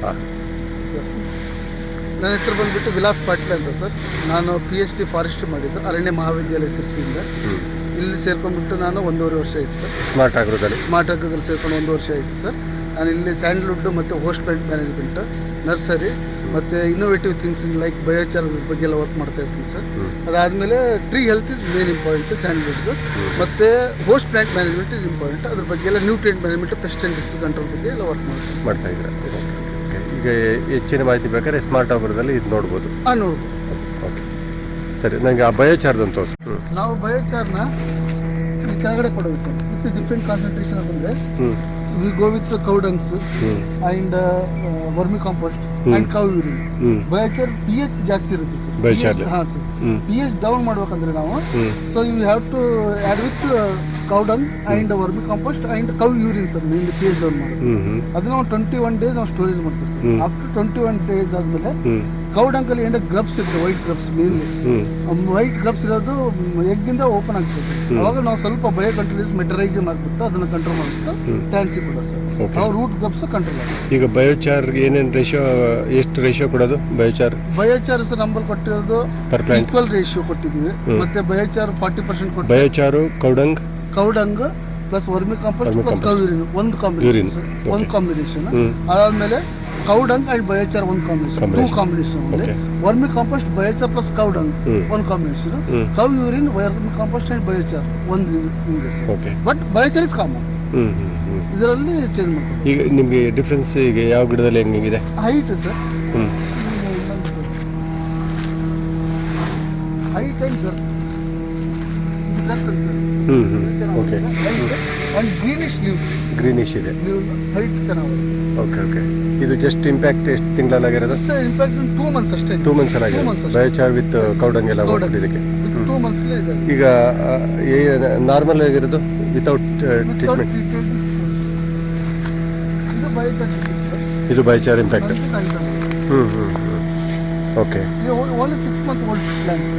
ಹಾಂ ಸರ್ ನನ್ನ ಹೆಸರು ಬಂದುಬಿಟ್ಟು ವಿಲಾಸ್ ಪಾಟೀಲ್ ಅಂತ ಸರ್. ನಾನು PhD ಫಾರೆಸ್ಟ್ರಿ ಮಾಡಿದ್ದು ಅರಣ್ಯ ಮಹಾವಿದ್ಯಾಲಯ ಸಿರ್ಸಿಯಿಂದ. ಇಲ್ಲಿ ಸೇರ್ಕೊಂಡ್ಬಿಟ್ಟು ನಾನು 1.5 ವರ್ಷ ಆಯಿತು ಸರ್. ಸ್ಮಾರ್ಟ್ ಆಗ್ರೋದಲ್ಲಿ ಸೇರ್ಕೊಂಡು 1 ವರ್ಷ ಆಯಿತು ಸರ್. ನಾನು ಇಲ್ಲಿ ಸ್ಯಾಂಡ್ಲ್ವುಡ್ ಮತ್ತು ಹೋಸ್ಟ್ ಪ್ಲಾಂಟ್ ಮ್ಯಾನೇಜ್ಮೆಂಟ್, ನರ್ಸರಿ ಮತ್ತು ಇನ್ನೋವೇಟಿವ್ ಥಿಂಗ್ಸ್ ಲೈಕ್ ಬಯೋಚಾರ್ ಬಗ್ಗೆ ಎಲ್ಲ ವರ್ಕ್ ಮಾಡ್ತಾ ಇರ್ತೀನಿ ಸರ್. ಅದಾದಮೇಲೆ tree health is main important ಸ್ಯಾಂಡ್ಲ್ವುಡ್ದು, ಮತ್ತು host plant management is important. ಅದ್ರ ಬಗ್ಗೆ ಎಲ್ಲ nutrient management, pest and disease control ಬಗ್ಗೆ ಎಲ್ಲ ವರ್ಕ್ ಮಾಡ್ತಾ ಇದ್ದಾರೆ. ಈಗ ಹೆಚ್ಚಿನ ಮಾಹಿತಿ ಬೇಕಾದ್ರೆ ಸ್ಮಾರ್ಟ್ ಆಗ್ರೋದಲ್ಲಿ ಇದು ನೋಡ್ಬೋದು. ನೋಡ್ಬೋದು. ಓಕೆ ಸರಿ, ನನಗೆ ಆ ಬಯೋಚಾರ್ದಂತ ತೋರಿಸಿ. ನಾವು ಬಯೋಚಾರ್ನ ಈ ಕೆಳಗಡೆ ಕೊಡೋದು ಸರ್. ವಿತ್ ಡಿಫ್ರೆಂಟ್ ಕಾನ್ಸಂಟ್ರೇಷನ್ ಅಂತಂದರೆ we go with the cow dungs and vermi compost and cow urine. Biochar pH ಜಾಸ್ತಿ ಇರುತ್ತೆ ಸರ್. ಬಯೋಚಾರ್ ಹಾಂ ಸರ್, pH ಡೌನ್ ಮಾಡ್ಬೇಕಂದ್ರೆ ನಾವು so you have to add with cow dung and vermi compost and cow urine sir. Main pH down ಮಾಡೋದು ಅದನ್ನ ನಾವು 21 days ನಾವು storage ಮಾಡ್ತೀವಿ ಸರ್. ಆಫ್ಟರ್ 21 days ಆದಮೇಲೆ ಕೌ ಡಂಕಲ್ಲಿ ಏನೋ ಗ್ರಬ್ಸ್ ಇರುತ್ತೆ, ವೈಟ್ ಗ್ರಬ್ಸ್ ಮೇನ್ಲಿ. ವೈಟ್ ಗ್ರಬ್ಸ್ ಇರೋದು ಎಗ್ಗಿಂದ ಓಪನ್ ಆಗ್ತದೆ ಸರ್. ಅವಾಗ ನಾವು ಸ್ವಲ್ಪ ಬಯೋ ಕಂಟ್ರೋಲ್ ಮೆಟರೈಸಿಮ್ ಆಗಿಬಿಟ್ಟು ಅದನ್ನು ಕಂಟ್ರೋಲ್ ಮಾಡಿಬಿಟ್ಟು ಟ್ಯಾನ್ಸಿ ಕೊಡೋದು ಸರ್. ನಾವು ರೂಟ್ ಗ್ರಬ್ಸ್ ಕಂಟ್ರೋಲ್ ಆಗುತ್ತೆ. ಈಗ ಬಯೋಚಾರ್ ಏನೇನು ರೇಷಿಯೋ, ಎಷ್ಟು ರೇಷಿಯೋ ಕೊಡೋದು ಬಯೋಚಾರ್ ಸರ್ ನಂಬರ್ ಕೊಟ್ಟಿರೋದು ಈಕ್ವಲ್ ರೇಷಿಯೋ ಕೊಟ್ಟಿದ್ದೀವಿ. ಮತ್ತೆ ಬಯೋಚಾರ್ 40% ಕೊಟ್ಟು biochar cow dung plus vermi compost plus cow urine ಒಂದು ಕಾಂಬಿನೇಷನ್. ಅದಾದಮೇಲೆ ಕೌಡಂಗ್ ಅಂಡ್ ಬಯೋಚಾರ್ ಒಂದು combination, 2 combination. Vermi compost biochar plus cow dung ಒಂದು combination. Cow urine vermi compost and biochar ಒಂದು ಇದೆ. But biochar is common. ಇದರಲ್ಲಿ change ಮಾಡ್ತೀವಿ. ಈಗ ನಿಮಗೆ ಡಿಫ್ರೆನ್ಸ್ ಈಗ ಯಾವ ಗಿಡದಲ್ಲಿ ಹೆಂಗಿದೆ? Height sir, height and girth okay. And greenish ಇದೆ, ಹೈಟ್ ಚೆನ್ನಾಗಿ. ಓಕೆ. ಇದು ಜಸ್ಟ್ ಇಂಪ್ಯಾಕ್ಟ್ ಎಷ್ಟು ತಿಂಗಳಲ್ಲಾಗಿರೋದು? ಇಂಪ್ಯಾಕ್ಟ್ 2 months ಅಷ್ಟೇ. 2 months ಆಗಿದೆ ಬಯೋಚಾರ್ ವಿತ್ ಕೌಡಂಗ್ ಎಲ್ಲ ಇದಕ್ಕೆ. 2 months ಇದೆ. ಈಗ ನಾರ್ಮಲ್ ಆಗಿರೋದು ವಿತೌಟ್ ಟ್ರೀಟ್ಮೆಂಟ್? ಇದು biochar impact. Okay. Only 6 month old plants.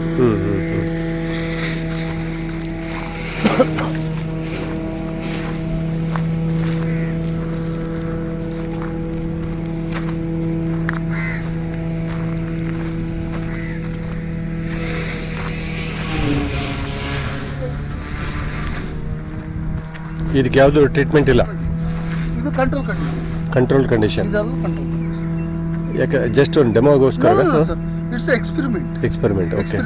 ಇದಕ್ಕೆ ಯಾವುದು ಟ್ರೀಟ್ಮೆಂಟ್ ಇಲ್ಲ? ಇದು ಕಂಟ್ರೋಲ್ ಕಂಡೀಷನ್. ಯಾಕೆ ಜಸ್ಟ್ ಒಂದು ಡೆಮೋಗೋಸ್ಕರ? It's experiment. ಓಕೆ.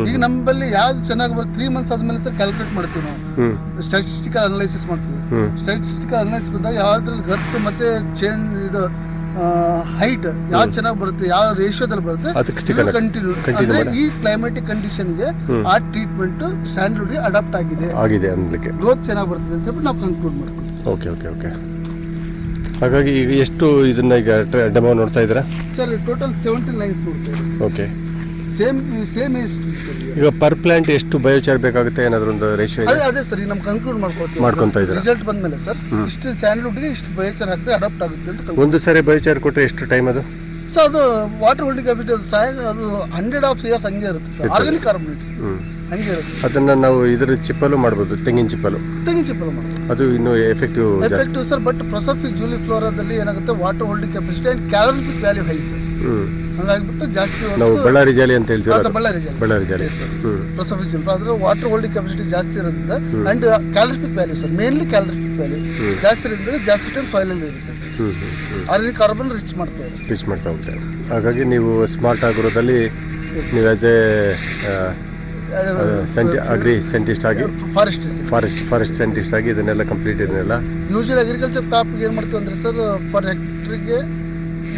ಈಗ ನಮ್ಮಲ್ಲಿ ಯಾವ್ದು ಚೆನ್ನಾಗಿ ಬರುತ್ತೆ 3 months ಆದ್ಮೇಲೆ ಸರ್ ಕ್ಯಾಲ್ಕುಲೇಟ್ ಮಾಡ್ತೀವಿ ನಾವು. ಸ್ಟ್ಯಾಟಿಸ್ಟಿಕಲ್ ಅನಲೈಸಿಸ್ ಮಾಡ್ತೀವಿ. ಸ್ಟ್ಯಾಟಿಸ್ಟಿಕಲ್ ಅನಲೈಸಿಸ್ ಬಂದಾಗ ಯಾವ್ದ್ರಲ್ಲಿ ಗರ್ತ್ ಮತ್ತೆ ಚೇಂಜ್ ಇದು ಹೈಟ್ ಯಾವ್ದು ಚೆನ್ನಾಗಿ ಬರುತ್ತೆ, ಯಾವ ರೇಷಿಯೋದಲ್ಲಿ ಬರುತ್ತೆ ಕಂಟಿನ್ಯೂ ಅಂದ್ರೆ ಈ ಕ್ಲೈಮೆಟಿಕ್ ಕಂಡೀಷನ್ಗೆ ಆ ಟ್ರೀಟ್ಮೆಂಟ್ ಸ್ಟ್ಯಾಂಡರ್ಡ್ಗೆ ಅಡಾಪ್ಟ್ ಆಗಿದೆ ಅನ್ಲಿಕ್ಕೆ ಗ್ರೋತ್ ಚೆನ್ನಾಗಿ ಬರ್ತದೆ ಅಂತ ಹೇಳ್ಬಿಟ್ಟು ನಾವು ಕನ್ಕ್ಲೂಡ್ ಮಾಡ್ತೀವಿ. ಓಕೆ. ಹಾಗಾಗಿ ಈಗ ಎಷ್ಟು ಇದನ್ನ ಈಗ ಡೆಮೋ ನೋಡ್ತಾ ಇದ್ದೀರಾ ಸರ್? ಟೋಟಲ್ 17 ಲೈನ್ಸ್ ನೋಡ್ತಾ ಇದ್ದೀವಿ. ಓಕೆ. Same age sir. ಈಗ ಪರ್ ಪ್ಲಾಂಟ್ ಎಷ್ಟು ಬಯೋಚಾರ್ ಬೇಕಾಗುತ್ತೆ, ಏನಾದರೂ ಒಂದು ರೇಷಿಯೋ ಇದೆ? ಅದೇ ಸರ್, ನಮ್ಮ ಕನ್ಕ್ಲೂಡ್ ಮಾಡ್ಕೊಂತ ಇದ್ದೀರಾ? ರಿಸಲ್ಟ್ ಬಂದ್ಮೇಲೆ ಸರ್ ಇಷ್ಟು ಸ್ಯಾಂಡ್ಲ್ವುಡ್ಗೆ ಇಷ್ಟು ಬಯೋಚಾರ್ ಹಾಕಿದ್ರೆ ಅಡಾಪ್ಟ್ ಆಗುತ್ತೆ ಅಂತ. ಒಂದು ಸಾರಿ ಬಯೋಚಾರ್ ಕೊಟ್ಟರೆ ಎಷ್ಟು ಟೈಮ್ ಅದು? ಸೊ ಅದು ವಾಟರ್ ಹೋಲ್ಡಿಂಗ್ ಕೆಪಾಸಿಟಿ ಅದು 100 years ಹಂಗೆ ಇರುತ್ತೆ ಸರ್. ಆರ್ಗಾನಿಕ್ ಕಾರ್ಬನೇಟ್ಸ್ ಹಂಗೆ ಇರುತ್ತೆ. ಅದನ್ನ ನಾವು ಇದರ ಚಿಪ್ಪಲ್ಲೂ ಮಾಡ್ಬೋದು, ತೆಂಗಿನ ಚಿಪ್ಪಲ್ಲೂ ಮಾಡ್ಬೋದು. ಅದು ಇನ್ನೂ ಎಫೆಕ್ಟಿವ್ ಸರ್. ಬಟ್ ಪ್ರೊಸೋಫಿಸ್ ಜೂಲಿಫ್ಲೋರಾದಲ್ಲಿ ಏನಾಗುತ್ತೆ, water holding capacity and calorific value high sir. ಹಂಗಾಗಿಬಿಟ್ಟು ಜಾಸ್ತಿ ನಾವು ಬಳ್ಳಾರಿ ಜಾಲಿ ಅಂತ ಹೇಳ್ತೀವಿ. ಬಳ್ಳಾರಿ ಜಾಲಿ ಪ್ರೊಸೋಫಿಸ್ ಜೂಲಿಫ್ಲೋರಾ ಅದ್ರ ವಾಟರ್ ಹೋಲ್ಡಿಂಗ್ ಕೆಪಾಸಿಟಿ ಜಾಸ್ತಿ ಇರೋದ್ರಿಂದ and calorific value sir, mainly calorific value ಜಾಸ್ತಿ ಇರೋದ್ರಿಂದ ಜಾಸ್ತಿ ಟೈಮ್ ಸಾಯಿಲಲ್ಲಿ ಇರುತ್ತೆ. ಆರ್ಗಾನಿಕ್ ಕಾರ್ಬನ್ ರಿಚ್ ಮಾಡ್ತಾ ಹೋಗ್ತಾರೆ. ಹಾಗಾಗಿ ನೀವು ಸ್ಮಾರ್ಟ್ ಆಗ್ರೋದಲ್ಲಿ ನೀವು ಆಸ್ ಎ ಅಗ್ರಿ ಸೈಂಟಿಸ್ಟ್ ಆಗಿ ಫಾರೆಸ್ಟ್ ಸೈಂಟಿಸ್ಟ್ ಆಗಿ ಇದನ್ನೆಲ್ಲ ಕಂಪ್ಲೀಟ್ ಇದನ್ನೆಲ್ಲ ಯೂಶುವಲ್ ಅಗ್ರಿಕಲ್ಚರ್ ಕ್ರಾಪ್ಗೆ ಏನು ಮಾಡ್ತೀವಿ ಅಂದರೆ ಸರ್, ಪರ್ ಹೆಕ್ಟ್ರಿಗೆ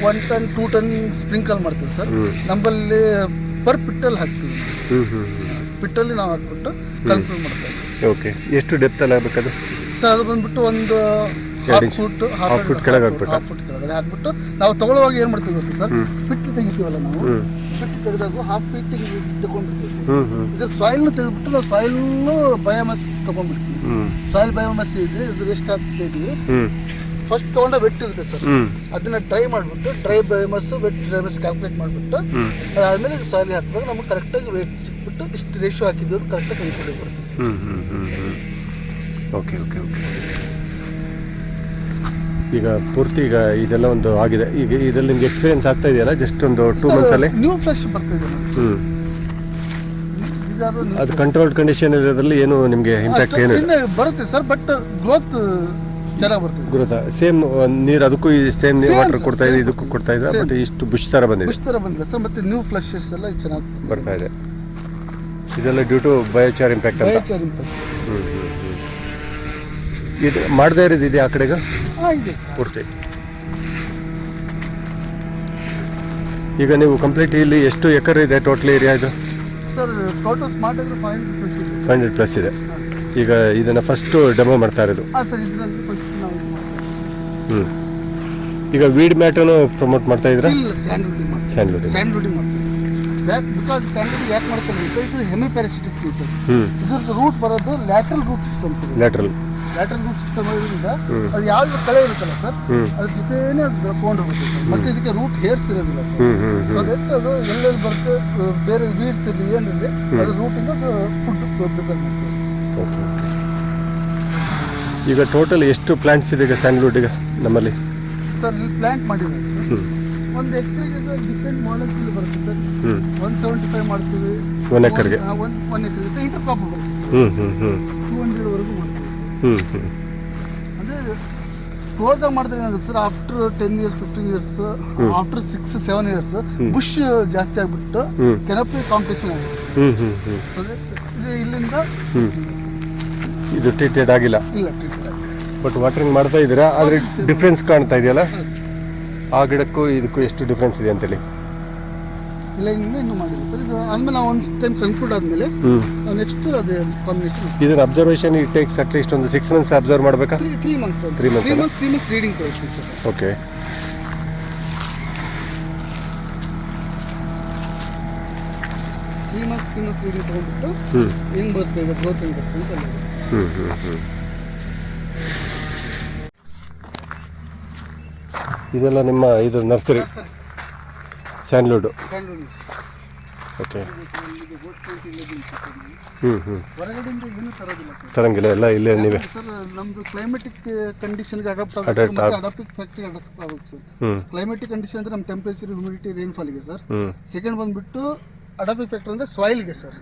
1 ton 2 ton ಸ್ಪ್ರಿಂಕಲ್ ಮಾಡ್ತೀವಿ ಸರ್. ನಮ್ಮಲ್ಲಿ ಪರ್ ಪಿಟ್ಟಲ್ಲಿ ಹಾಕ್ತೀವಿ. ಪಿಟ್ಟಲ್ಲಿ ನಾವು ಹಾಕ್ಬಿಟ್ಟು ಕನ್ಕ್ಲೂಡ್ ಮಾಡ್ತೀವಿ. ಓಕೆ. ಎಷ್ಟು ಡೆಪ್ತಲ್ಲಿ ಆಗಬೇಕದು ಸರ್? ಅದು ಬಂದ್ಬಿಟ್ಟು ಒಂದು ಹಾಫ್ ಫುಟ್ ಕೆಳಗಡೆ ಹಾಕ್ಬಿಟ್ಟು ನಾವು ತಗೊಳ್ಳುವಾಗ ಏನು ಮಾಡ್ತೀವಿ ಗೊತ್ತಾ ಸರ್, ಫಿಟ್ ತೆಗಿತೀವಲ್ಲ ನಾವು, ಫಿಟ್ ತೆಗೆದಾಗ ಹಾಫ್ ಫೀಟ್ ತಗೊಂಡ್ಬಿಡ್ತೀವಿ. ಇದು ಸಾಯಿಲ್ನ ತೆಗೆದ್ಬಿಟ್ಟು ನಾವು ಸಾಯಿಲ್ನು ಬಯೋಮಾಸ್ ತಗೊಂಡ್ಬಿಡ್ತೀವಿ. ಸಾಯಿಲ್ ಬಯೋಮಾಸ್ ಇದೆ, ಇದು ಎಷ್ಟು ಹಾಕ್ತಾ ಇದೀವಿ. ಫಸ್ಟ್ ತೊಗೊಂಡ ವೆಟ್ ಇರುತ್ತೆ ಸರ್, ಅದನ್ನ ಡ್ರೈ ಮಾಡಿಬಿಟ್ಟು dry biomass wet biomass calculate ಮಾಡಿಬಿಟ್ಟು ಅದಾದಮೇಲೆ ಇದು ಸಾಯಿಲ್ ಹಾಕಿದಾಗ ನಮಗೆ ಕರೆಕ್ಟಾಗಿ ವೇಟ್ ಸಿಕ್ಬಿಟ್ಟು ಇಷ್ಟು ರೇಷಿಯೋ ಹಾಕಿದ್ದು ಕರೆಕ್ಟಾಗಿ ಕೈಕೊಳ್ಳಿ ಬರ್ತೀವಿ. ಓಕೆ. ಈಗ ಪೂರ್ತಿ ಈಗ ಇದೆಲ್ಲ ಒಂದು ಆಗಿದೆ. ಈಗ ಇದರಲ್ಲಿ ನಿಮ್ಗೆ ಎಕ್ಸ್ಪೀರಿಯನ್ಸ್ ಆಗ್ತಾ ಇದೆಯಲ್ಲ ಜಸ್ಟ್ ಒಂದು 2 ಮಂತ್ಸಲ್ಲಿ? ನ್ಯೂ ಫ್ರೆಶ್ ಬರ್ತಿದೆ. ಅದು ಕಂಟ್ರೋಲ್ಡ್ ಕಂಡೀಷನ್ ಇರೋದ್ರಲ್ಲಿ ಏನು ನಿಮಗೆ ಇಂಪ್ಯಾಕ್ಟ್ ಏನು ಇಲ್ಲ ಬರುತ್ತೆ ಸರ್, ಬಟ್ ಗ್ರೋತ್ ಚೆನ್ನಾಗಿ ಬರ್ತದೆ. ಗ್ರೋತ್ ಸೇಮ್ ನೀರು ಅದಕ್ಕೂ ಸೇಮ್ ವಾಟರ್ ಕೊಡ್ತಾ ಇದೆ, ಇದಕ್ಕೂ ಕೊಡ್ತಾ ಇದೆ, ಬಟ್ ಇಷ್ಟು ಬುಷ್ ಥರ ಬಂದಿದೆ. ಬುಷ್ ಥರ ಬಂದಿದೆ ಸರ್, ಮತ್ತೆ ನ್ಯೂ ಫ್ಲಶಸ್ ಎಲ್ಲ ಚೆನ್ನಾಗಿ ಬರ್ತಾ ಇದೆ. ಇದೆಲ್ಲ ಡ್ಯೂ ಟು ಬಯೋಚಾರ್ ಇಂಪ್ಯಾಕ್ಟ್ ಅಂತ. Biochar impact. ಇದು ಮಾಡದೇ ಇರೋದು ಇದೆ ಆ ಕಡೆಗೆ ಇದೆ ಪೂರ್ತಿ. ಈಗ ನೀವು ಕಂಪ್ಲೀಟ್ ಇಲ್ಲಿ ಎಷ್ಟು ಎಕರೆ ಇದೆ ಟೋಟಲ್ ಏರಿಯಾ ಇದು? ಸರ್ ಟೋಟಲ್ ಸ್ಮಾರ್ಟ್ ಆಗಿರೋ 500+ ಇದೆ. ಈಗ ಇದನ್ನು ಫಸ್ಟು ಡೆಮೋ ಮಾಡ್ತಾ ಇರೋದು. ಸರ್ ಇದರಲ್ಲಿ ಫಸ್ಟ್ ನಾವು ಈಗ ವೀಡ್ ಮ್ಯಾಟನ್ನು ಪ್ರಮೋಟ್ ಮಾಡ್ತಾ ಇದ್ರೆ? ಇಲ್ಲ, ಸ್ಯಾಂಡ್ವುಡ್ ಮಾಡ್ತೀವಿ. ಸ್ಯಾಂಡ್ವುಡ್ ಮಾಡ್ತೀವಿ. ಬಿಕಾಸ್ ಸ್ಯಾಂಡ್ವುಡ್ ಯಾಕೆ ಮಾಡ್ತೀವಿ ಸರ್, ಇದು ಹೆಮಿ ಪ್ಯಾರಾಸಿಟಿಕ್ ಟ್ರೀ ಸರ್. ಇದ್ರದ್ದು ರೂಟ್ ಬರೋದು lateral root system sir. Lateral root system ಇರೋದ್ರಿಂದ ಅದು ಯಾವ್ದು ಕಳೆ ಇರುತ್ತಲ್ಲ ಸರ್, ಅದ್ರ ಜೊತೆನೇ ಅದು ಬೆಳ್ಕೊಂಡು ಹೋಗುತ್ತೆ ಸರ್. ಮತ್ತೆ ಇದಕ್ಕೆ ರೂಟ್ ಹೇರ್ಸ್ ಇರೋದಿಲ್ಲ ಸರ್. ಸೊ ದಟ್ ಅದು ಎಲ್ಲೆಲ್ಲಿ ಬರುತ್ತೆ, ಬೇರೆ ವೀಡ್ಸ್ ಇರಲಿ ಏನಿರಲಿ, ಅದು ರೂಟಿಂದ ಫುಡ್ ಪ್ರಿಪೇರ್ ಮಾಡ್ತೀವಿ. ಓಕೆ. ಈಗ ಟೋಟಲ್ ಎಷ್ಟು ಪ್ಲಾಂಟ್ಸ್ ಇದೆ ಈಗ ಸ್ಯಾಂಡ್ಲ್ವುಡ್ಗೆ ನಮ್ಮಲ್ಲಿ? ಸರ್ ಇಲ್ಲಿ ಪ್ಲಾಂಟ್ ಮಾಡಿದ್ದೀವಿ. ಒಂದು ಎಕರೆಗೆ ಸರ್ ಡಿಫ್ರೆಂಟ್ ಮಾಡೆಲ್ಸ್ ಇಲ್ಲಿ ಬರುತ್ತೆ ಸರ್. 175 ಮಾಡ್ತೀವಿ 1 ಎಕರೆಗೆ. 1 ಎಕರೆಗೆ ಇಂಟರ್ ಕ್ರಾಪ್ ಬರುತ್ತೆ. 200 ವರೆಗೂ ಮಾಡ್ತೀವಿ. ಅಂದರೆ ಕ್ಲೋಸ್ ಆಗಿ ಮಾಡಿದ್ರೆ ಏನಾಗುತ್ತೆ sir, after 10 years 15 years after 6-7 years bush ಜಾಸ್ತಿ ಆಗಿಬಿಟ್ಟು ಕೆನಪಿ ಕಾಂಪಿಟೇಷನ್ ಆಗುತ್ತೆ. ಇದು ಇಲ್ಲಿಂದ ಇದು ಟ್ರೀಟೆಡ್ ಆಗಿಲ್ಲ? ಇಲ್ಲ, ಟ್ರೀಟೆಡ್ ಆಗಿಲ್ಲ. ಬಟ್ ವಾಟರಿಂಗ್ ಮಾಡ್ತಾ ಇದ್ದೀರಾ, ಆದರೆ ಡಿಫ್ರೆನ್ಸ್ ಕಾಣ್ತಾ ಇದೆಯಲ್ಲ ಆ ಗಿಡಕ್ಕೂ ಇದಕ್ಕೂ ಎಷ್ಟು ಡಿಫ್ರೆನ್ಸ್ ಇದೆ ಅಂತೇಳಿ? ಇಲ್ಲ, ಇನ್ನೂ ಮಾಡಿಲ್ಲ ಸರ್. ಇದು ಆದ್ಮೇಲೆ ನಾವು ಒಂದು ಟೈಮ್ ಕನ್ಕ್ಲೂಡ್ ಆದಮೇಲೆ ನೆಕ್ಸ್ಟ್ ಅದೇ ಕಾಂಬಿನೇಷನ್. ಇದನ್ನ observation it takes at least ಒಂದು 6 months ಅಬ್ಸರ್ವ್ ಮಾಡಬೇಕಾ? 3 months ಸರ್. 3 months ರೀಡಿಂಗ್ ತಗೊಳ್ತೀವಿ sir. Okay. Three months reading ತಗೊಂಡ್ಬಿಟ್ಟು ಹೆಂಗೆ ಬರ್ತಾ ಇದೆ, ಗ್ರೋತ್ ಹೆಂಗೆ ಬರ್ತದೆ ಅಂತ. ಇದೆಲ್ಲ ನಿಮ್ಮ ಇದು ನರ್ಸರಿ ಸ್ಯಾಂಡ್ಲ್ವುಡ್? ಓಕೆ. ಹೊರಗಡೆಯಿಂದ ಏನು ತರೋದಿಲ್ಲ ಸರ್. ತರಂಗಿಲ್ಲ, ಎಲ್ಲ ಇಲ್ಲೇ ನೀವೇ ಸರ್. ನಮ್ಮದು ಕ್ಲೈಮೆಟಿಕ್ ಕಂಡೀಷನ್ಗೆ ಅಡಾಪ್ಟ್ ಆಗುತ್ತೆ, ಮತ್ತು ಅಡಾಪ್ಟಿಕ್ ಫ್ಯಾಕ್ಟ್ರಿಗೆ ಅಡಾಪ್ಟ್ ಆಗುತ್ತೆ ಸರ್. ಕ್ಲೈಮೆಟಿಕ್ ಕಂಡೀಷನ್ ಅಂದರೆ ನಮ್ಮ ಟೆಂಪರೇಚರ್, ಹ್ಯೂಮಿಡಿಟಿ, ರೈನ್ಫಾಲ್ಗೆ ಸರ್. ಸೆಕೆಂಡ್ ಬಂದುಬಿಟ್ಟು ಅಡಾಪ್ಟಿಕ್ ಫ್ಯಾಕ್ಟರ್ ಅಂದರೆ ಸಾಯಿಲ್ಗೆ ಸರ್.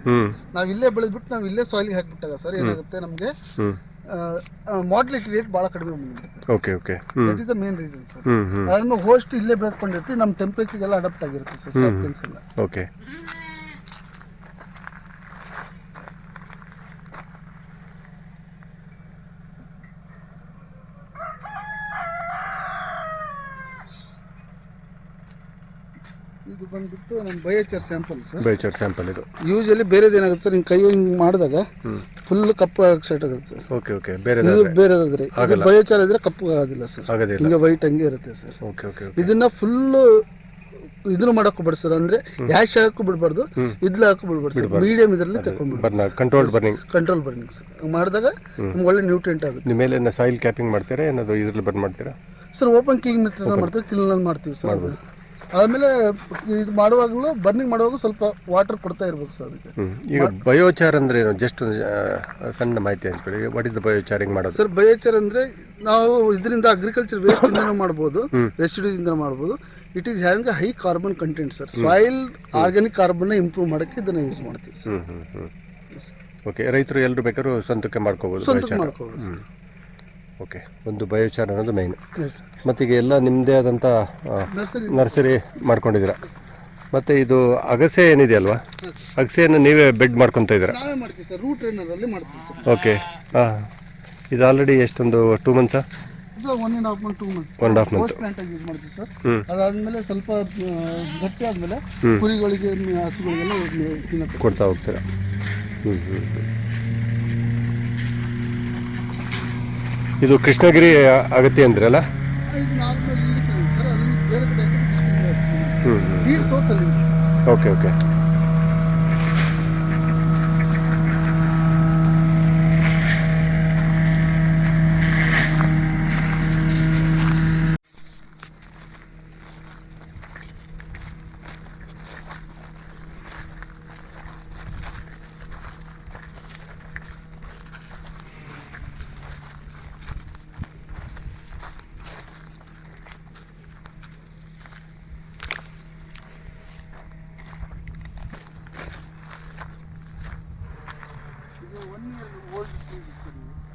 ನಾವು ಇಲ್ಲೇ ಬೆಳೆದ್ಬಿಟ್ಟು ನಾವು ಇಲ್ಲೇ ಸಾಯಿಲ್ಗೆ ಹಾಕಿಬಿಟ್ಟಾಗ ಸರ್ ಏನಾಗುತ್ತೆ, ನಮಗೆ ಮಾರ್ಟಿಲಿಟಿ ರೇಟ್ ಭಾಳ ಕಡಿಮೆ ಬಂದ್ಬಿಡುತ್ತೆ. Okay okay. That is the main reason sir. ಅದನ್ನು ಹೋಸ್ಟ್ ಇಲ್ಲೇ ಬೆಳೆದ್ಕೊಂಡಿರ್ತೀವಿ, ನಮ್ಮ ಟೆಂಪರೇಚರ್ಗೆಲ್ಲ ಅಡಾಪ್ಟ್ ಆಗಿರುತ್ತೆ ಸರ್ ಸ್ಯಾಪ್ಲಿಂಗ್ಸ್ ಎಲ್ಲ. ಓಕೆ. ಇದು ಬಂದ್ಬಿಟ್ಟು ನಮ್ಮ biochar sample sir. Biochar sample ಇದು ಯೂಶಲಿ ಬೇರೆದು ಏನಾಗುತ್ತೆ ಸರ್, ಹಿಂಗೆ ಕೈ ಹಿಂಗೆ ಮಾಡಿದಾಗ ಫುಲ್ ಕಪ್ಪು ಸ್ಟಾರ್ಟ್ ಆಗುತ್ತೆ ಸರ್. Okay okay. ಬೇರೆ ಬೇರೆದಾದ್ರೆ ಬಯೋಚಾರ್ ಇದ್ರೆ ಕಪ್ಪು ಆಗೋದಿಲ್ಲ ಸರ್, ಹಿಂಗೆ ವೈಟ್ ಹಂಗೆ ಇರುತ್ತೆ ಸರ್. Okay okay. ಇದನ್ನ ಫುಲ್ಲು ಇದನ್ನು ಮಾಡಕ್ಕೂ ಬಿಡಿ ಸರ್, ಅಂದರೆ ಯಾಶ್ ಹಾಕಕ್ಕೂ ಬಿಡಬಾರ್ದು, ಇದ್ಲು ಹಾಕೂ ಬಿಡಬಾರ್ದು ಸರ್. ಮೀಡಿಯಮ್ ಇದರಲ್ಲಿ ತಗೊಂಡ್ಬಿಡ್ಬೋದು. ಕಂಟ್ರೋಲ್ ಬರ್ನಿಂಗ್ ಸರ್ ಮಾಡಿದಾಗ ನಮ್ಗೆ ಒಳ್ಳೆ ನ್ಯೂಟ್ರಿಯೆಂಟ್ ಆಗುತ್ತೆ. ನಿಮ್ಮ ಮೇಲೆ ಸಾಯಿಲ್ ಕ್ಯಾಪಿಂಗ್ ಮಾಡ್ತೀರಾ ಏನಾದ್ರು ಇದ್ರಲ್ಲಿ ಬರ್ನ್ ಮಾಡ್ತೀರಾ ಸರ್? ಓಪನ್ ಕಿಂಗ್ ಮೆಥಡ್ ಮಾಡ್ತೀವಿ, ಕಿಲ್ನಲ್ಲಿ ಮಾಡ್ತೀವಿ ಸರ್. ಆಮೇಲೆ ಇದು ಮಾಡುವಾಗಲೂ ಬರ್ನಿಂಗ್ ಮಾಡುವಾಗ ಸ್ವಲ್ಪ ವಾಟರ್ ಕೊಡ್ತಾ ಇರ್ಬೇಕು ಸರ್ ಅದಕ್ಕೆ. ಈಗ ಬಯೋಚಾರ್ ಅಂದ್ರೆ ಏನು, ಜಸ್ಟ್ ಸಣ್ಣ ಮಾಹಿತಿ ಹಂಚ್ಕೊಳ್ಳಿ. ವಾಟ್ ಇಸ್ ದ ಬಯೋಚಾರಿಂಗ್ ಮಾಡೋದು ಸರ್? ಬಯೋಚಾರ್ ಅಂದರೆ ನಾವು ಇದರಿಂದ ಅಗ್ರಿಕಲ್ಚರ್ ವೇಸ್ಟ್ ಇಂದನೂ ಮಾಡ್ಬೋದು, ರೆಸಿಡ್ಯೂಸ್ ಇಂದ ಮಾಡ್ಬೋದು. It is having a high carbon content sir. Soil organic ಕಾರ್ಬನ್ನ ಇಂಪ್ರೂವ್ ಮಾಡೋಕ್ಕೆ ಇದನ್ನು ಯೂಸ್ ಮಾಡ್ತೀವಿ ಸರ್. ಓಕೆ. ರೈತರು ಎಲ್ಲರೂ ಬೇಕಾದ್ರೂ ಸ್ವಂತಕ್ಕೆ ಮಾಡ್ಕೋಬೋದು, ಸ್ವಂತಕ್ಕೆ ಮಾಡ್ಕೋಬೋದು. ಓಕೆ. ಒಂದು ಬಯೋಚಾರ್ ಅನ್ನೋದು ಮೈನ್. ಮತ್ತೀಗ ಎಲ್ಲ ನಿಮ್ಮದೇ ಆದಂಥ ನರ್ಸರಿ ಮಾಡ್ಕೊಂಡಿದ್ದೀರಾ. ಮತ್ತು ಇದು ಅಗಸೆ ಏನಿದೆ ಅಲ್ವಾ, ಅಗಸೆಯನ್ನು ನೀವೇ ಬೆಡ್ ಮಾಡ್ಕೊತಾ ಇದ್ದೀರಾ? ನಾವೇ ಮಾಡ್ತೀವಿ ಸರ್, ರೂಟ್ ಟ್ರೈನರಲ್ಲಿ ಮಾಡ್ತೀವಿ ಸರ್. ಓಕೆ. ಹಾಂ. ಇದು ಆಲ್ರೆಡಿ ಎಷ್ಟೊಂದು 2 months? 1.5 month 2 months 1.5 month plant ಆಗಿ ಯೂಸ್ ಮಾಡ್ತೀವಿ ಸರ್. ಅದಾದಮೇಲೆ ಸ್ವಲ್ಪ ಗಟ್ಟಿ ಆದಮೇಲೆ ಕುರಿಗಳಿಗೆ, ಹಸುಗಳಿಗೆಲ್ಲ ತಿನ್ನಕ್ಕೆ ಕೊಡ್ತಾ ಹೋಗ್ತೀರಾ? ಇದು ಕೃಷ್ಣಗಿರಿ ಅಗತ್ಯ ಅಂದ್ರಲ್ಲ? ಇದು ನಾರ್ಮಲ್ ಸರ್, ಅಲ್ಲಿ ಬೇರೆ ಕಡೆ ಸೀಡ್ ಸೋರ್ಸ್ ಅಲ್ಲಿ. Okay okay.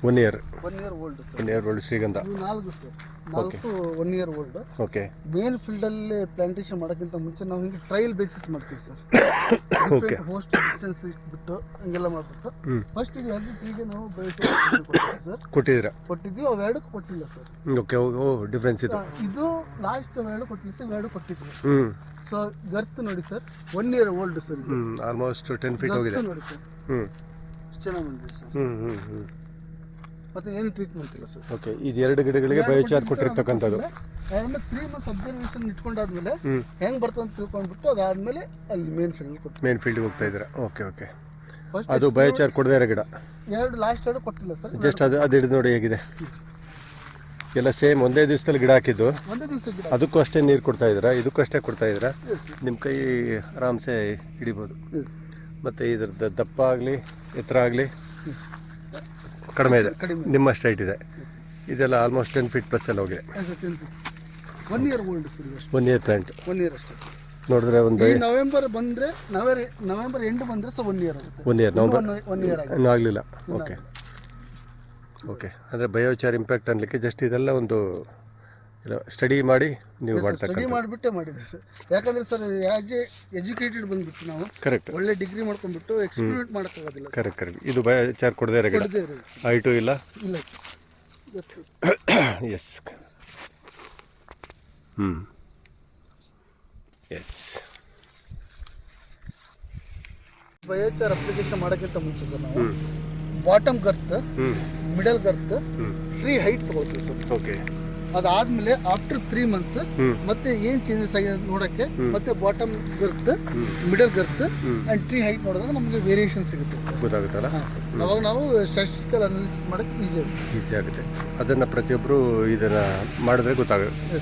1 year 1 year old sir. 1 year old ಶ್ರೀಗಂಧ. ಇವು 4 sir, 4 1 year old. Okay. Main ಫೀಲ್ಡಲ್ಲಿ ಪ್ಲಾಂಟೇಶನ್ ಮಾಡೋಕ್ಕಿಂತ ಮುಂಚೆ ನಾವು ಹಿಂಗೆ ಟ್ರಯಲ್ ಬೇಸಿಸ್ ಮಾಡ್ತೀವಿ ಸರ್. ಓಕೆ. ಹೋಸ್ಟ್ ಡಿಸ್ಟೆನ್ಸ್ ಇಟ್ಬಿಟ್ಟು ಹಂಗೆಲ್ಲ ಮಾಡ್ಬಿಟ್ಟು ಫಸ್ಟಿಗೆ ಎರಡು ಟ್ರೀಗೆ ನಾವು ಸರ್ ಕೊಟ್ಟಿದ್ದೀರಾ? ಅವೆರಡು ಕೊಟ್ಟಿಲ್ಲ ಸರ್. ಓಕೆ. ಓ ಡಿಫ್ರೆನ್ಸ್ ಇದು. ಇದು ಲಾಸ್ಟ್ ಅವೆರಡು ಕೊಟ್ಟಿಲ್ಲ ಸರ್, ಇವೆರಡು ಕೊಟ್ಟಿದ್ವಿ. ಸೊ ಗರ್ತ್ ನೋಡಿ sir, 1 year old sir. Almost 10 feet ಹೋಗಿದೆ. ನೋಡಿ ಸರ್, ಚೆನ್ನಾಗಿ ಬಂದಿದೆ ಸರ್. ಮತ್ತೆ ಏನು ಟ್ರೀಟ್ಮೆಂಟ್ ಇಲ್ಲ ಸರ್. ಓಕೆ. ಇದು 2 ಗಿಡಗಳಿಗೆ ಬಯೋಚಾರ್ ಕೊಟ್ಟಿರ್ತಕ್ಕಂಥದ್ದು. ಆಮೇಲೆ 3 ಮಂತ್ಸ್ ಅಬ್ಸರ್ವೇಷನ್ ಇಟ್ಕೊಂಡಾದ್ಮೇಲೆ ಹೆಂಗ್ ಬರ್ತದೆ ಅಂತ ತಿಳ್ಕೊಂಡ್ಬಿಟ್ಟು ಅದಾದ್ಮೇಲೆ ಅಲ್ಲಿ ಮೇನ್ ಫೀಲ್ಡ್ಗೆ ಹೋಗ್ತಾ ಇದ್ದೀರಾ? Okay okay. ಅದು ಬಯೋಚಾರ್ ಕೊಡದೇ ಇರೋ ಗಿಡ ಲಾಸ್ಟ್ ಎರಡು ಕೊಟ್ಟಿಲ್ಲ ಸರ್. ಜಸ್ಟ್ ಅದು ಹಿಡಿದು ನೋಡಿ ಹೇಗಿದೆ. ಎಲ್ಲ ಸೇಮ್ ಒಂದೇ ದಿವಸದಲ್ಲಿ ಗಿಡ ಹಾಕಿದ್ದು. ಒಂದೇ ದಿವಸ ಗಿಡ. ಅದಕ್ಕೂ ಅಷ್ಟೇ ನೀರು ಕೊಡ್ತಾ ಇದ್ದೀರಾ, ಇದಕ್ಕೂ ಅಷ್ಟೇ ಕೊಡ್ತಾ ಇದ್ದೀರಾ? ನಿಮ್ಮ ಕೈ ಆರಾಮ್ಸೆ ಹಿಡಿಬೋದು. ಮತ್ತು ಇದ್ರದ್ದು ದಪ್ಪ ಆಗಲಿ ಎತ್ತರ ಆಗಲಿ ಕಡಿಮೆ ಇದೆ, ನಿಮ್ಮಷ್ಟು ಹೈಟ್ ಇದೆ. ಇದೆಲ್ಲ ಆಲ್ಮೋಸ್ಟ್ 10 ಫೀಟ್ ಪ್ಲಸ್ ಎಲ್ಲ ಹೋಗಿದೆ. 1 year old sir. 1 year plant. 1 year ಅಷ್ಟೇ ಸರ್. ನೋಡಿದ್ರೆ ಒಂದು ನವೆಂಬರ್ ಬಂದರೆ ನವೆಂಬರ್ ಎಂಡ್ ಬಂದರೆ ಸರ್ 1 ಇಯರ್ ಆಗುತ್ತೆ. 1 ಇಯರ್. ನವಂಬರ್ 1 ಇಯರ್ ಆಗುತ್ತೆ. ಇನ್ನೂ ಆಗಲಿಲ್ಲ. Okay okay. ಅಂದರೆ ಬಯೋಚಾರ್ ಇಂಪ್ಯಾಕ್ಟ್ ಅನ್ನಲಿಕ್ಕೆ ಜಸ್ಟ್ ಇದೆಲ್ಲ ಒಂದು ಸ್ಟಡಿ ಮಾಡಿ ನೀವು ಮಾಡ್ತಾ ಸ್ಟಡಿ ಮಾಡಿಬಿಟ್ಟೆ ಮಾಡಿದೆ ಸರ್. ಯಾಕಂದರೆ ಸರ್ ಆ್ಯಸ್ ಎಜುಕೇಟೆಡ್ ಬಂದುಬಿಟ್ಟು ನಾವು ಕರೆಕ್ಟ್ ಒಳ್ಳೆ ಡಿಗ್ರಿ ಮಾಡ್ಕೊಂಡ್ಬಿಟ್ಟು ಎಕ್ಸ್ಪೆರಿಮೆಂಟ್ ಮಾಡೋಕ್ಕಾಗೋದಿಲ್ಲ. ಕರೆಕ್ಟ್. ಇದು ಬಯೋಚಾರ್ ಕೊಡದೇ ಇರೋ ಗಿಡ, ಹೈಟು ಇಲ್ಲ. ಇಲ್ಲ ಎಸ್. ಎಸ್. ಬಯೋಚಾರ್ ಅಪ್ಲಿಕೇಶನ್ ಮಾಡೋಕ್ಕಿಂತ ಮುಂಚೆ ಸರ್ ನಾವು bottom girth, middle girth, tree height ತಗೊಳ್ತೀವಿ ಸರ್. ಓಕೆ. ಅದಾದ್ಮೇಲೆ ಆಫ್ಟರ್ 3 ಮಂತ್ಸ್ ಮತ್ತೆ ಏನ್ ಚೇಂಜಸ್ ಆಗಿದೆ ನೋಡಕ್ಕೆ ಮತ್ತೆ bottom girth, middle girth and tree height ನೋಡಿದಾಗ ನಮಗೆ ವೇರಿಯೇಷನ್ ಸಿಗುತ್ತೆ ಸರ್. ಗೊತ್ತಾಗುತ್ತಲ್ಲ? ಅವಾಗ ನಾವು ಸ್ಟ್ಯಾಟಿಸ್ಟಿಕಲ್ ಅನಾಲಿಸಿಸ್ ಮಾಡಕ್ಕೆ ಈಸಿ ಆಗುತ್ತೆ. ಅದನ್ನು ಪ್ರತಿಯೊಬ್ಬರು ಇದನ್ನು ಮಾಡಿದ್ರೆ ಗೊತ್ತಾಗುತ್ತೆ.